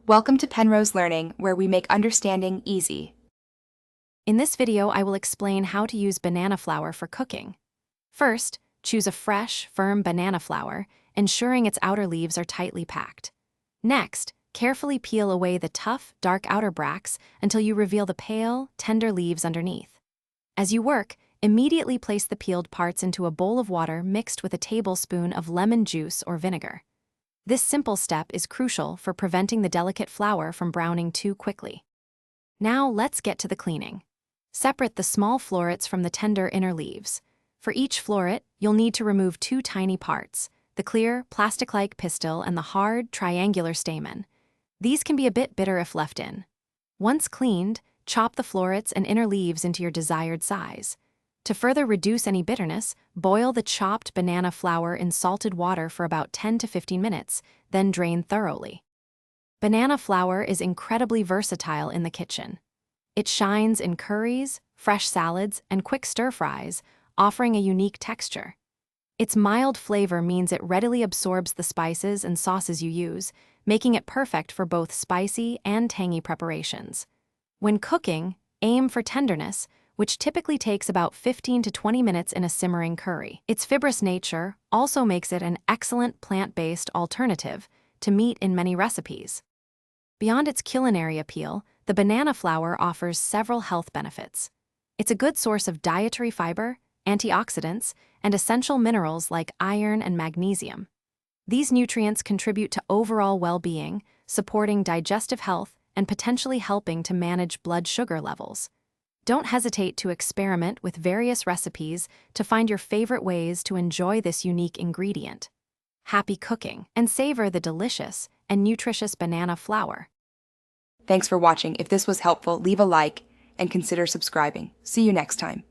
Welcome to Penrose Learning, where we make understanding easy. In this video, I will explain how to use banana flour for cooking. First, choose a fresh, firm banana flour, ensuring its outer leaves are tightly packed. Next, carefully peel away the tough, dark outer bracts until you reveal the pale, tender leaves underneath. As you work, immediately place the peeled parts into a bowl of water mixed with a tablespoon of lemon juice or vinegar. This simple step is crucial for preventing the delicate flour from browning too quickly. Now let's get to the cleaning. Separate the small florets from the tender inner leaves. For each floret, you'll need to remove two tiny parts, the clear, plastic-like pistil and the hard, triangular stamen. These can be a bit bitter if left in. Once cleaned, chop the florets and inner leaves into your desired size. To further reduce any bitterness, boil the chopped banana flour in salted water for about 10 to 15 minutes, then drain thoroughly. Banana flour is incredibly versatile in the kitchen. It shines in curries, fresh salads, and quick stir-fries, offering a unique texture. Its mild flavor means it readily absorbs the spices and sauces you use, making it perfect for both spicy and tangy preparations. When cooking, aim for tenderness, which typically takes about 15 to 20 minutes in a simmering curry. Its fibrous nature also makes it an excellent plant-based alternative to meat in many recipes. Beyond its culinary appeal, the banana flour offers several health benefits. It's a good source of dietary fiber, antioxidants, and essential minerals like iron and magnesium. These nutrients contribute to overall well-being, supporting digestive health and potentially helping to manage blood sugar levels. Don't hesitate to experiment with various recipes to find your favorite ways to enjoy this unique ingredient. Happy cooking, and savor the delicious and nutritious banana flour. Thanks for watching. If this was helpful, leave a like and consider subscribing. See you next time.